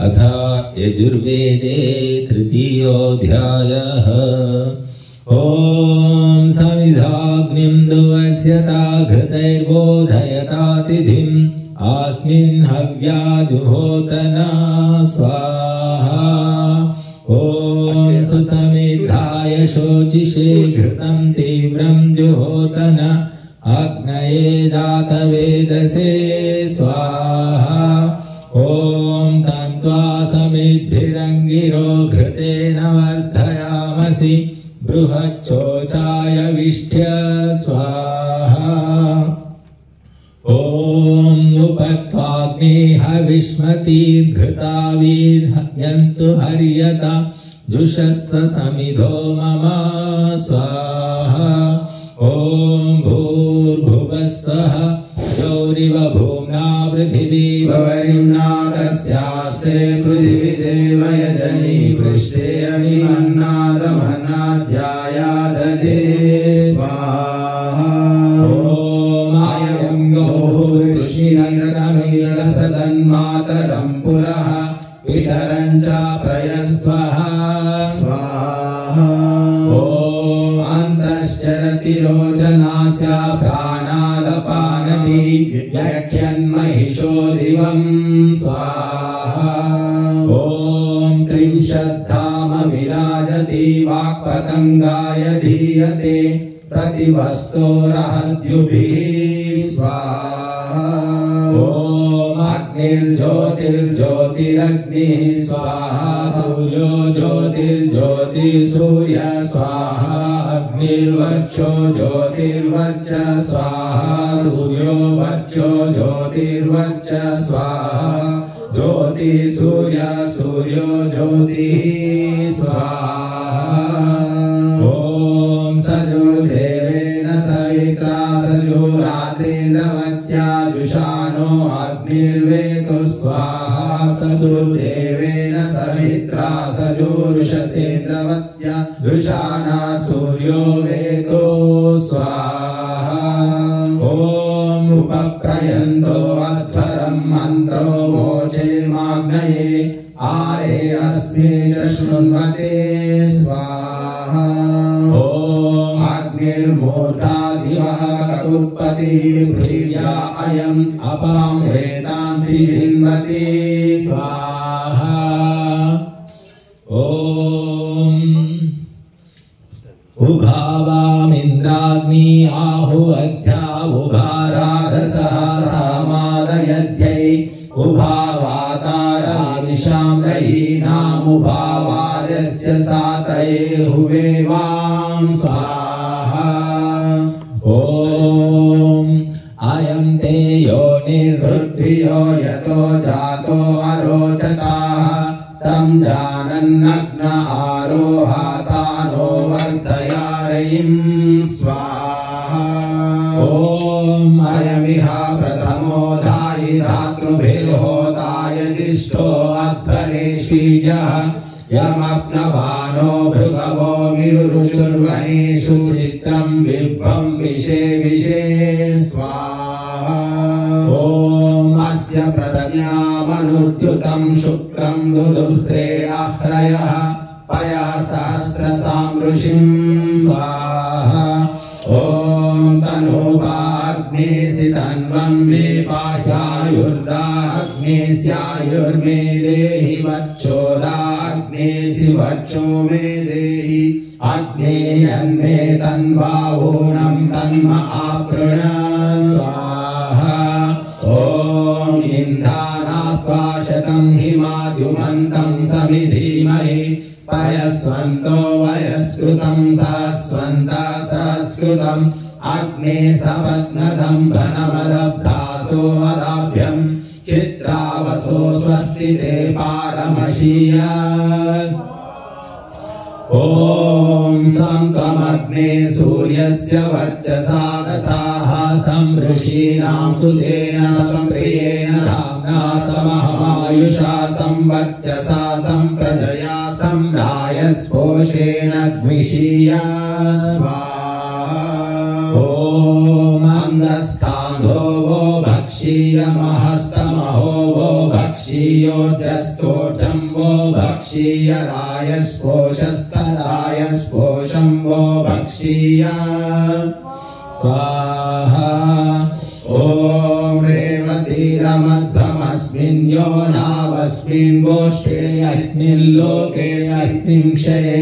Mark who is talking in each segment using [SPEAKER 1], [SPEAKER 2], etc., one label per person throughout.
[SPEAKER 1] अथ यजुर्वेदे तृतीयोऽध्यायः। ॐ समिधाग्निं दुवस्यता घृतैर्बोधयतातिथिम् अस्मिन् हव्याजुहोतना स्वाहा। ॐ सुसमिधाय शोचिषे घृतं तीव्रं जुहोतन अग्नये जातवेदसे स्वाहा। ॐ तन्त्वा समिद्भिरङ्गिरो घृतेन वर्धयामसि बृहच्छोचाय विष्ठ्य स्वाहा। ॐ उपत्वाग्ने हविष्मतीर्घृतावीर्यन्तु हर्यता जुषस्व समिधो मम स्वाहा। ॐ भूर्भुवस्वः योरिव भूम्ना पृथिवी
[SPEAKER 2] वरिम्ना तस्यास्ते पृथिवी देव यजनी पृष्ठे अग्निमन्नादमन्नाध्यायादधे स्वाहा। ॐ अयं गोः कृष्णीरकमिदसदन्मातरं पुरः पितरं च प्रयस्वः स्वाहा। ॐ अन्तश्चरति रोचनास्य प्राणादपानति यख्यन्महिषो दिवं स्वाहा। ॐ त्रिंशद्धाम विराजति वाक्पतङ्गाय धीयते प्रतिवस्तोरहद्युभिः स्वाहा। ॐ अग्निर्ज्योतिर्ज्योतिरग्निः स्वाहा। सूर्यो ज्योतिर्ज्योतिसूर्य स्वाहा। अग्निर्वर्चो ज्योतिर्वर्च स्वाहा। सूर्यो वर्चो ज्योतिर्वर्च स्वाहा। ज्योतिसूर्य सूर्यो ज्योतिः स्वाहा। ॐ सजुर्देवेन सवित्रा सजुरात्रिन्द्रवत्या जुषानो अग्निर्वेतु स्वाहा। सजुर्देवेन सवित्रा सजुरुषसेन्द्रवत्या जुषाना सूर्यो वेतो स्वाहा। ॐ उपप्रयन्तो अध्वरं मन्त्रो वोचे माग्नये आरे अस्मे च शृण्वते स्वाहा। ॐ अग्निर्मूर्धा दिवः ककुत्पतिः पृथिव्या अयम् अपां रेतांसि जिन्वति स्वाहा। ॐ उभावामिन्द्राग्नि आहुवध्या उभाराधसः सामादयध्यै उभावाताराविशां रयीनामुभावार्यस्य सातये हुवेवां स्वाहा। ॐ अयं ते योनिर्पृथ्व्यो यतो जातो अरोचताः तं जानन्नग्न आरोहातानो वर्धयारयिं स्वाहा। ॐ अयमिह प्रथमो धायि धातृभिर्होताय जिष्ठो अध्वरेष्वीजः यमप्नवानो भृगवो विरुरुचुर्वणेषु चित्रं बिभ्वं विशे विशे स्वाहा। ॐ अस्य प्रज्ञामनुद्युतं शुक्रं दुदुह्रे अह्रयः पयः सहस्रसामृषिं स्वाहा। ॐ तनोपाग्नेसि तन्वं मे पाह्यायुर्दाग्नेस्यायुर्मे देहि वच्चोदाग्नेसि वच्चो मे देहि अग्नेयन्मे तन्वावूनं तन्म आपृण स्वाहा। ॐ इन्धानास्त्वाशतं हिमाद्युमन्तं समिधीमहि पयस्वन्तो वयस्कृतं सहस्वन्तः सहस्कृतम् अग्ने सपत्नदं वनमदभ्रासो वदाभ्यं चित्रावसो स्वस्ति ते पारमशीय। ॐ संत्वमग्ने सूर्यस्य वर्चसा तथाः संऋषीणां सुतेन सम्प्रियेण धाम्ना समहमायुषा संवर्चसा संप्रजया सम्रायस्पोषेण द्विषीय स्वाहा। ॐ अन्धस्थान्धो वो भक्ष भक्षीयमहस्तमहो वो भक्षीयोर्जस्तोर्जं वो भक्षीय रायस्पोषस्तरायस्पोषं वो भक्षीय
[SPEAKER 1] स्वाहा
[SPEAKER 2] ॐ रेवतीरमध्वमस्मिन् यो नावस्मिन् गोष्ठे अस्मिन् लोके अस्मिन् क्षये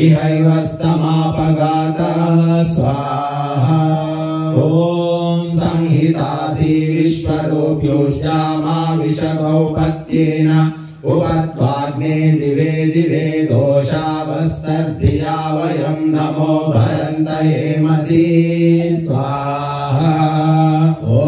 [SPEAKER 2] इहैव स्तमापगाता स्वाहा ॐ संहितासि विश्वरूप्योष्टामा विषगौपत्येन उपत्वाग्ने दिवे दिवे दोषावस्तर्धिया वयं नमो भरन्तयेमसि
[SPEAKER 1] स्वाहा
[SPEAKER 2] ॐ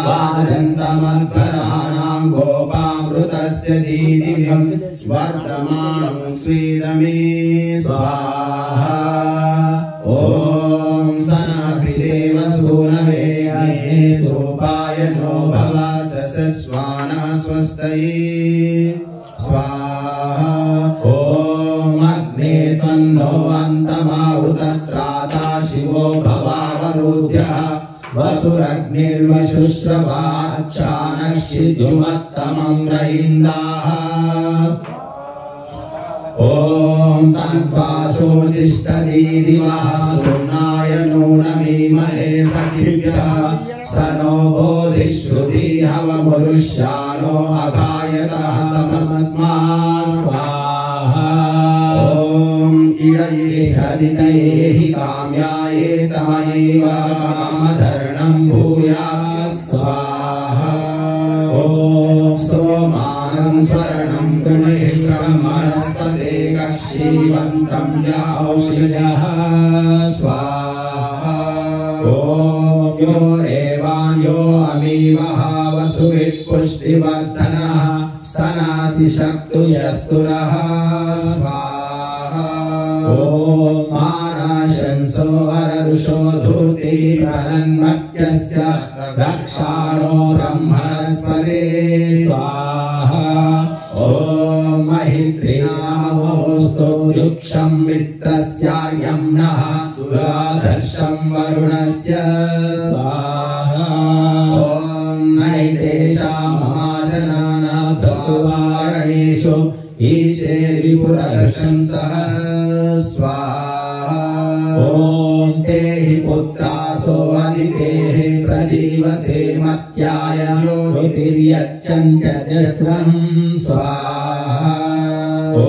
[SPEAKER 2] राजन्तमध्वराणां गोपामृतस्य दीदिव्यं वर्तमानं स्वीदमे स्वाहा ॐ सनाभिदेव सूनवे सोपायनो भवा सस्वाना स्वस्तये स्वाहा ॐ अग्ने त्वन्नो अन्तमाहुतत्राता शिवो भवावरुध्यः वसुरग्निर्वशुश्रवाक्षानक्षिद्युमत्तमं रयिन्दाः ॐ तन्त्वाशोचिष्टदीदिवः सुम्नाय नूनमीमहे सखिभ्यः स नो बोधिश्रुति हवमुरुष्यानो अघायतः समस्मात्
[SPEAKER 1] स्वाहा
[SPEAKER 2] ॐ इडये हरितये हि काम्याये तमयैव कामधरणं भूयात् स्वाहा ॐ सोमानं स्वर्णं गृणे ब्रह्मणस्पते कक्षीवन्तं याओषधः स्वाहा ॐ यो एवान्यो अमीवः वसुवित्पुष्टिवर्धनः सनासि शक्तुयस्तुरः स्वाहा ॐ मानाशंसो हररुषो धूर्ति प्रणन्मत्यस्य रक्षाणो ब्रह्मणस्पते स्वाहा ॐ महित्रिनामोऽस्तु युक्षं मित्रस्यार्यं नः दुराधर्षं वरुणस्य स्वाहा ॐ नैतेषामहाजनानाभ्रसुवारणेषु ईशे रिपुरशंसः स्वाहा ॐ ते हि पुत्रासो अधितेः प्रजीवसे मत्याय ज्योतिर्यच्छन्त्यजस्रं स्वाहा ॐ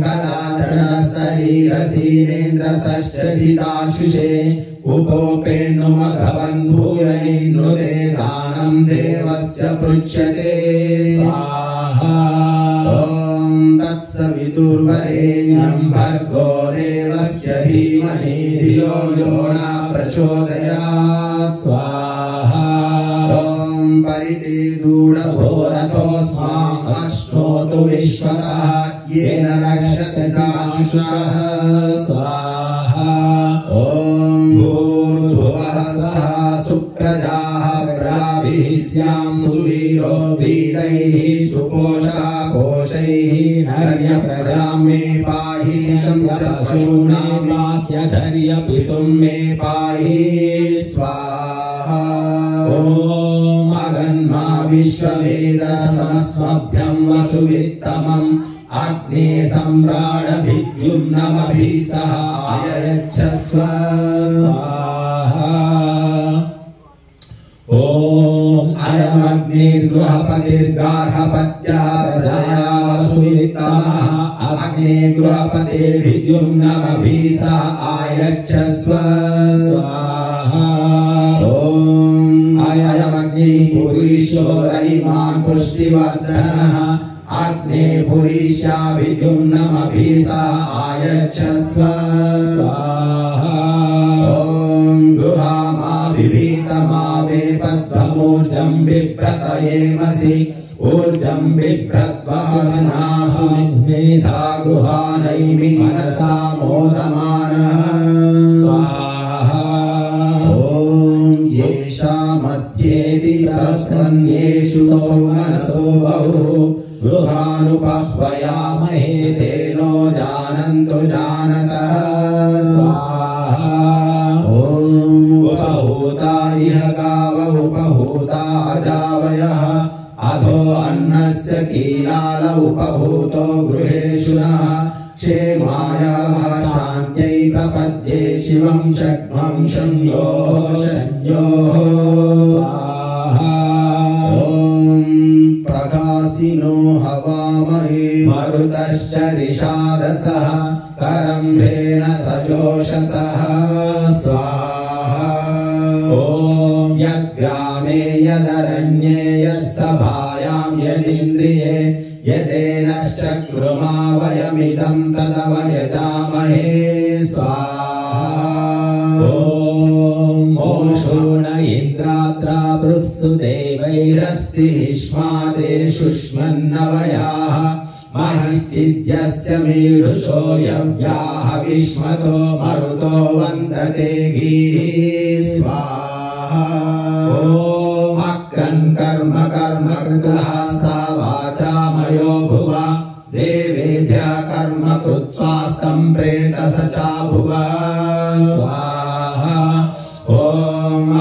[SPEAKER 2] कदाचन शरीरसीनेन्द्रषष्ठसिताशुषे उपोपेन्नुमघवन्भूयैन्नुते दानं देवस्य पृच्छते स्वाहा ॐ तत्सवितुर्वरेण्यं भर्गो देवस्य धीमहि धियो यो न प्रचोदयात् स्वाहा ॐ परिते दूढघोरतोऽस्माम् अश्नोतु विश्वतः येन रक्षसि साशुषः स्वाहा ॐ भूर्भुवः सः सुप्रजाः प्रजाभिः स्यां सुवीरो वीरैः सुपोषः पोषैः हर्यप्रजां मे पाहि शंस पशूनां वाक्यधर्य पितुं मे पाहि स्वाहा ॐ अगन्मा विश्ववेद समस्मभ्यं वसुवित्तमम् अग्ने सम्राडभिद्युम्नमभिः सह आयच्छस्व स्वाहा ॐ अयमग्निर्गृहपतिर्गार्हपत्यः प्रजया वसुवित्तमः अग्ने गृहपतिर्भिद्युम्नमभिः सह आयच्छस्व स्वाहा ॐ अयमग्निः पुरुषो रयिमान् पुष्टिवर्धनः अग्ने पुरीशाभिद्युम्नमभिः सह आयच्छस्व स्वाहा ॐ गृहामाभिभीतमावेपद्मूर्जं बिभ्रतयेमसि ऊर्जं बिभ्रत्वासनासु मेधा गृहानैमि मनसा मोदमानः स्वाहा ॐ येषा मध्येति प्रस्वन्येषु मनसो बहुः गृहानुपह्वयामहे तेनो जानन्तु जानतः स्वाहा ॐ उपहूता इह गाव उपहूताः अधो अन्नस्य कीलाल उपभूतो गृहेषु नः क्षेमाय शान्त्यै प्रपद्ये शिवं शक्मं शंयोः शन्योः प्रकाशिनो हवामहे मरुतश्च रिषादसः करम्भेन सजोषसः स्वाहा ॐ यद्ग्रामे यदरण्ये यत्सभायां यदिन्द्रिये यदेनश्चक्रुमा वयमिदं तदवयजामहे स्वाहा ॐ शोण इन्द्रात्रा पृत्सु देवैरस्ति हिष्मादे शुष्मन्नवयाः महिश्चिद्यस्य मीढुषो यव्याः विष्मतो मरुतो वन्दते गीः स्वाहा अक्रन् कर्म कर्म कृतः सा वाचा मयो भुवा देवेभ्यः कर्म कृत्वा सम्प्रेतस चाभुव स्वाहा ॐ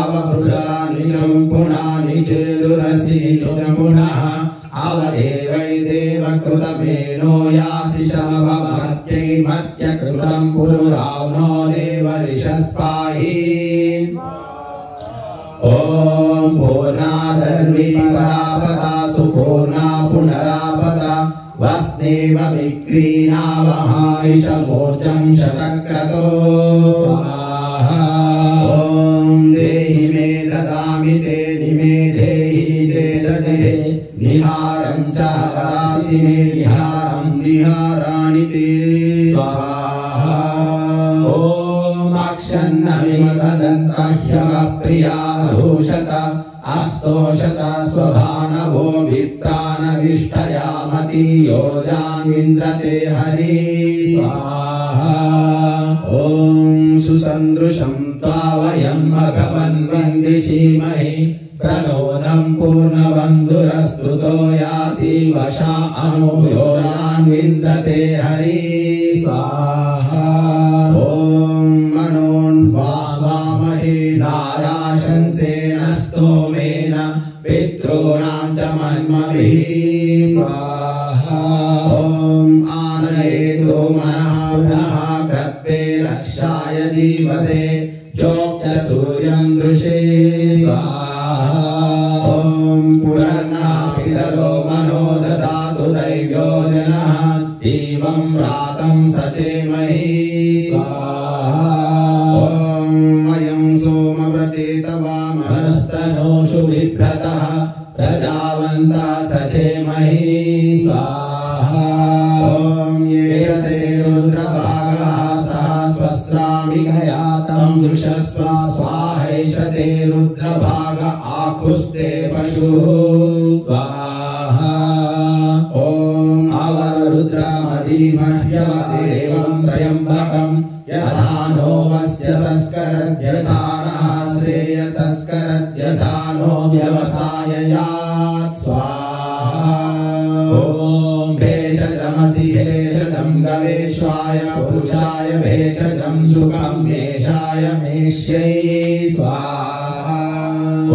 [SPEAKER 2] अवभृजानि चं पुनानि चेरुरसि चं पुनः अवदेवै देवकृतमेनो यासि शमभमर्त्यै मर्त्यकृतं पुरुरावनो देवरिषस्पाहि ॐ पूर्णादर्वी परापता सुपूर्णा पुनरापता वस्नेव विक्रीणावहायिषमूर्जं शतक्रतो स्वाहा ॐ देहि मे ददामि ते निमे देहि ते ददे निहारं च वरासि मे निहारं निहाराणि ते स्वाहा ॐ अक्षन्न विमदन्तह्यमप्रिया भूषत अस्तोषत स्वभानवो विप्रानविष्टयामति योजान्विन्द्रते हरि स्वाहा ॐ सुसन्दृशं त्वा वयं भगवन् वन्दिषीमहि प्रसोनं पूर्णबन्धुरस्तुतो यासि वशा अनुयोजान्विन्द्रते हरि स्वाहा ॐ मनोन्वामहे नाराशंसेन स्तोमेन पितॄणां च मन्मभिः स्वाहा ॐ आनयेतो मनः पुनः कृत्वे रक्षाय जीवसे चोक्ष सूर्यं दृशे स्वाहा ॐ पुनर्नः पितरो मनो ददातु दैव्यो जनः देवं रातं सचेमहि स्वाहा ॐ वयं सोमव्रते तवामनस्तनोषु बिभ्रतः प्रजावन्तः सचेमहि स्वाहा ॐ येष ते रुद्रभागः सः स्वस्राविघयातं दृशस्व स्वाहैष ते रुद्रभाग आकुस्ते पशुः स्वाहा ॐ अवरुद्रमधीमह्यवदेवं त्र्यम्बकं यथा नो वस्य संस्करद्यथानः श्रेयसंस्करद्यथानो व्यवसाययात् स्वाहा ॐ भेषजमसि भेषजं गवेश्वाय पुरुषाय भेषजं सुखं मेषाय मेष्यै स्वाहा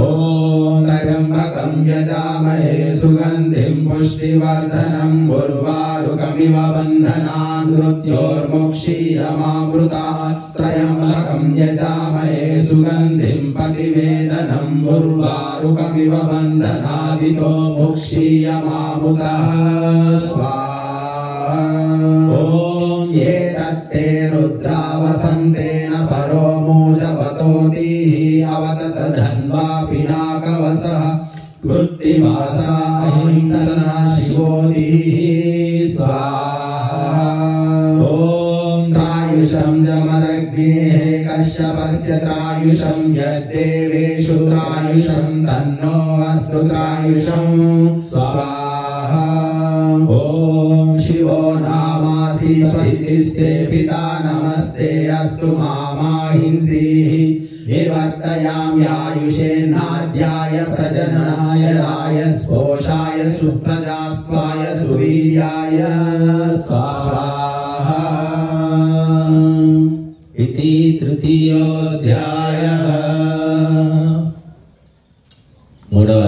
[SPEAKER 2] ॐ त्र्यम्बकं यजामहे सुगन्धिं पुष्टिवर्धनं उर्वारुकमिव बन्धनान् मृत्योर्मुक्षीरमामृता त्र्यम्बकं यजामहे सुगन्धिं पतिवेदनं उर्वारुकमिव बन्धनादितो मुक्षीयमामृतः स्वाहा ॐ ये तत्ते रुद्रावसन्तेन परो मूजवतोतिः अवतत धन्वा पिनाकवसः वृत्तिवासा अहिंसना शिवोतिः स्वाहा ॐ त्रायुषं जमदग्नेः कश्यपस्य त्रायुषं यद्देवेषु त्रायुषं तन्नो अस्तु त्रायुषं स्वाहा ॐ शिवो नामासि स्वस्तिस्ते पिता नमस्ते अस्तु मामाहिंसीः निवर्तयाम्यायुषेन्नाद्याय प्रजननाय रायस्पोषाय सुप्रजास्त्वाय सुवीर्याय स्वाहा इति तृतीयोऽध्यायः। 3వ